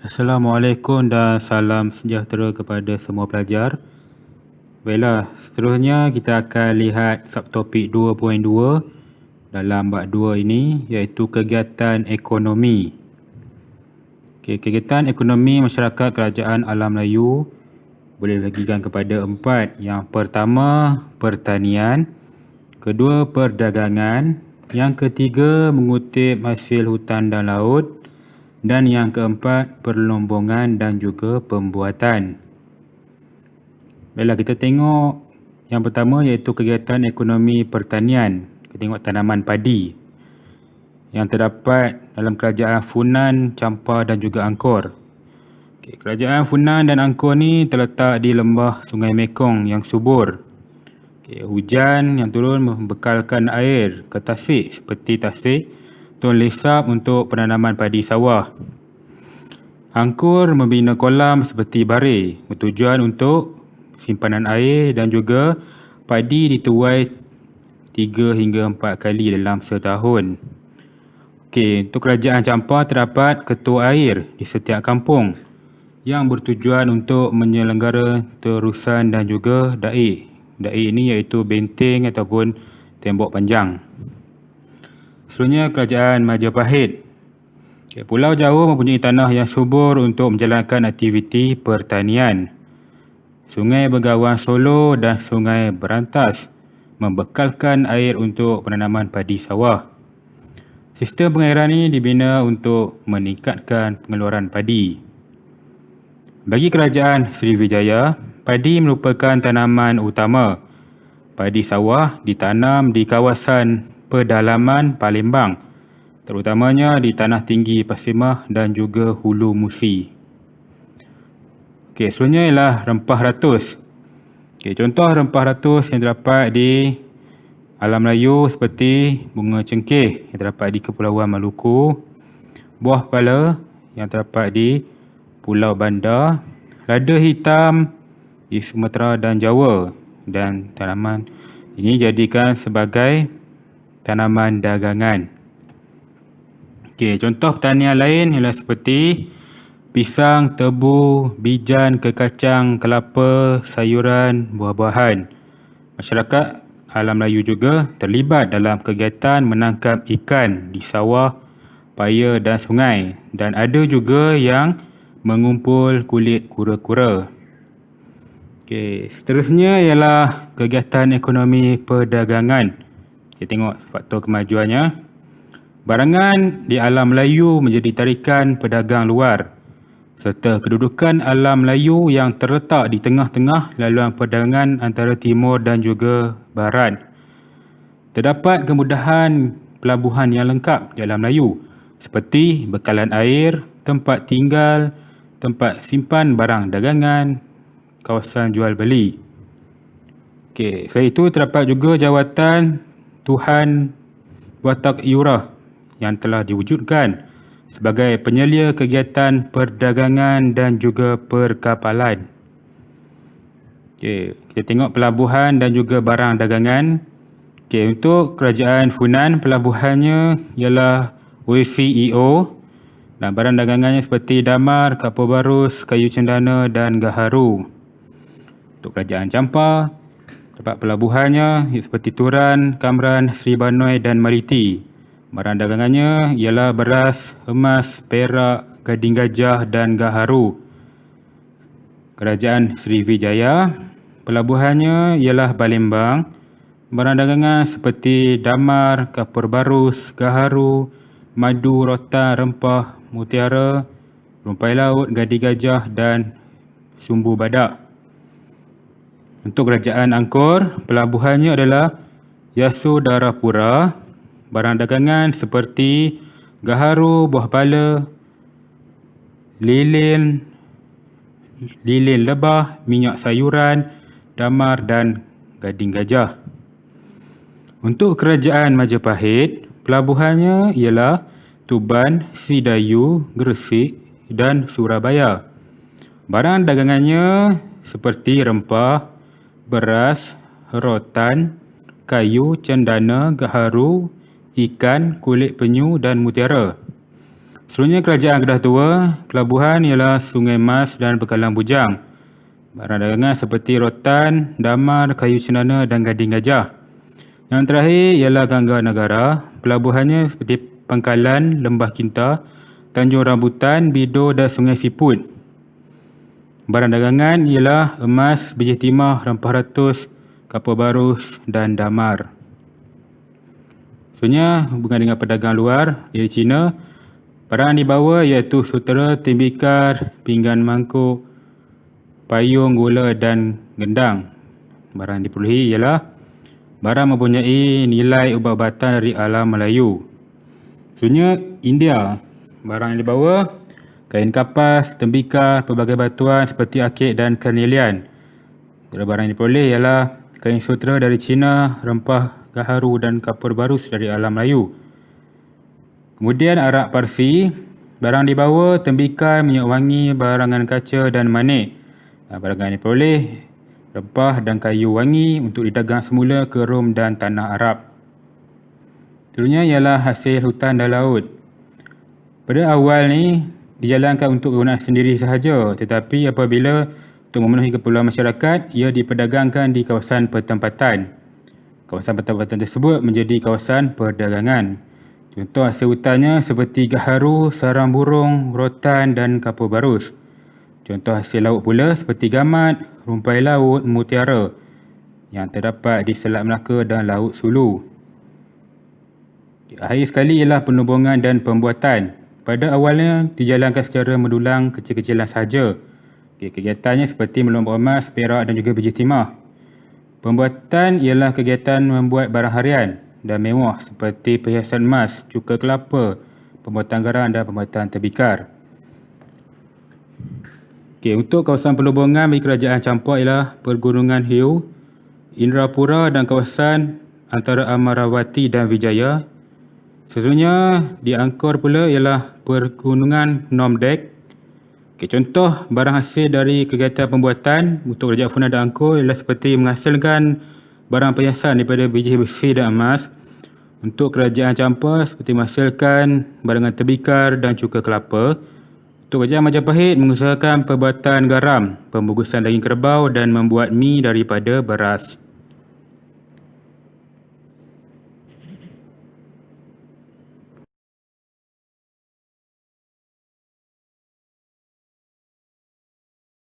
Assalamualaikum dan salam sejahtera kepada semua pelajar. Baiklah, seterusnya kita akan lihat subtopik 2.2 dalam bab 2 ini, iaitu kegiatan ekonomi. Kegiatan ekonomi masyarakat kerajaan Alam Melayu boleh dibagikan kepada 4. Yang pertama, pertanian. Kedua, perdagangan. Yang ketiga, mengutip hasil hutan dan laut. Dan yang keempat, perlombongan dan juga pembuatan. Baiklah, kita tengok yang pertama iaitu kegiatan ekonomi pertanian. Kita tengok tanaman padi yang terdapat dalam kerajaan Funan, Champa dan juga Angkor. Kerajaan Funan dan Angkor ni terletak di lembah Sungai Mekong yang subur. Hujan yang turun membekalkan air ke tasik seperti tasik Tun Lesap untuk penanaman padi sawah. Angkor membina kolam seperti Bare bertujuan untuk simpanan air dan juga padi dituai 3 hingga 4 kali dalam setahun. Untuk kerajaan Champa terdapat ketua air di setiap kampung yang bertujuan untuk menyelenggara terusan dan juga daik. Daik ini iaitu benteng ataupun tembok panjang. Seterusnya, kerajaan Majapahit. Pulau Jawa mempunyai tanah yang subur untuk menjalankan aktiviti pertanian. Sungai Begawan Solo dan Sungai Berantas membekalkan air untuk penanaman padi sawah. Sistem pengairan ini dibina untuk meningkatkan pengeluaran padi. Bagi kerajaan Sriwijaya, padi merupakan tanaman utama. Padi sawah ditanam di kawasan pedalaman Palembang, terutamanya di Tanah Tinggi Pasemah dan juga Hulu Musi. Seterusnya ialah rempah ratus. Contoh rempah ratus yang terdapat di Alam Melayu seperti bunga cengkeh yang terdapat di Kepulauan Maluku, buah pala yang terdapat di Pulau Banda, lada hitam di Sumatera dan Jawa, dan tanaman ini dijadikan sebagai tanaman dagangan. Contoh pertanian lain ialah seperti pisang, tebu, bijan, kekacang, kelapa, sayuran, buah-buahan. Masyarakat Alam Melayu juga terlibat dalam kegiatan menangkap ikan di sawah, paya dan sungai, dan ada juga yang mengumpul kulit kura-kura. Seterusnya ialah kegiatan ekonomi perdagangan. Kita tengok faktor kemajuannya. Barangan di Alam Melayu menjadi tarikan pedagang luar, serta kedudukan Alam Melayu yang terletak di tengah-tengah laluan perdagangan antara timur dan juga barat. Terdapat kemudahan pelabuhan yang lengkap di Alam Melayu seperti bekalan air, tempat tinggal, tempat simpan barang dagangan, kawasan jual beli. Selain itu terdapat juga jawatan Tuan Watak Iurah yang telah diwujudkan sebagai penyelia kegiatan perdagangan dan juga perkapalan. Kita tengok pelabuhan dan juga barang dagangan. Untuk kerajaan Funan, pelabuhannya ialah WCEO dan barang dagangannya seperti damar, kapur barus, kayu cendana dan gaharu. Untuk kerajaan Champa, terdapat pelabuhannya seperti Turan, Kamran, Sri Banoi dan Mariti. Barang dagangannya ialah beras, emas, perak, gading gajah dan gaharu. Kerajaan Sriwijaya, pelabuhannya ialah Palembang. Barang dagangan seperti damar, kapur barus, gaharu, madu, rotan, rempah, mutiara, rumpai laut, gading gajah dan sumbu badak. Untuk kerajaan Angkor, pelabuhannya adalah Yasodharapura. Barang dagangan seperti gaharu, buah pala, lilin lebah, minyak sayuran, damar dan gading gajah. Untuk kerajaan Majapahit, pelabuhannya ialah Tuban, Sidayu, Gresik dan Surabaya. Barang dagangannya seperti rempah, beras, rotan, kayu, cendana, gaharu, ikan, kulit penyu dan mutiara. Seluruhnya kerajaan Kedah Tua, pelabuhan ialah Sungai Mas dan Pekalang Bujang. Barang dagangan seperti rotan, damar, kayu cendana dan gading gajah. Yang terakhir ialah Gangga Negara. Pelabuhannya seperti Pangkalan, Lembah Kinta, Tanjung Rambutan, Bido dan Sungai Siput. Barang dagangan ialah emas, biji timah, rempah ratus, kapur barus dan damar. Sebenarnya hubungan dengan pedagang luar dari China, barang yang dibawa iaitu sutera, tembikar, pinggan mangkuk, payung, gula dan gendang. Barang yang diperolehi ialah barang mempunyai nilai ubat-ubatan dari alam Melayu. Sebenarnya India, barang yang dibawa kain kapas, tembikar, pelbagai batuan seperti akik dan karnelian. Barang yang diperoleh ialah kain sutera dari China, rempah gaharu dan kapur barus dari alam Melayu. Kemudian Arab Parsi, barang dibawa tembikar, minyak wangi, barangan kaca dan manik. Barang yang diperoleh rempah dan kayu wangi untuk didagang semula ke Rom dan tanah Arab. Seterusnya ialah hasil hutan dan laut. Pada awal ni dijalankan untuk kegunaan sendiri sahaja, tetapi apabila untuk memenuhi keperluan masyarakat, ia diperdagangkan di kawasan pertempatan. Kawasan pertempatan tersebut menjadi kawasan perdagangan. Contoh hasil hutannya seperti gaharu, sarang burung, rotan dan kapur barus. Contoh hasil laut pula seperti gamat, rumpai laut, mutiara yang terdapat di Selat Melaka dan Laut Sulu. Akhir sekali ialah penubungan dan pembuatan. Pada awalnya dijalankan secara mendulang kecil-kecilan sahaja. Kegiatannya seperti melomba emas, perak dan juga biji timah. Pembuatan ialah kegiatan membuat barang harian dan mewah seperti perhiasan emas, cuka kelapa, pembuatan garang dan pembuatan tembikar. Untuk kawasan perlubungan bagi kerajaan Campak ialah Pergunungan Hiu, Indrapura dan kawasan antara Amaravati dan Vijaya. Seterusnya di Angkor pula ialah Pergunungan Nomdek. Contoh barang hasil dari kegiatan pembuatan untuk kerajaan Funan dan Angkor ialah seperti menghasilkan barang perhiasan daripada biji besi dan emas. Untuk kerajaan Campak seperti menghasilkan barangan tembikar dan cuka kelapa. Untuk kerajaan Majapahit mengusahakan perbuatan garam, pembugusan daging kerbau dan membuat mi daripada beras.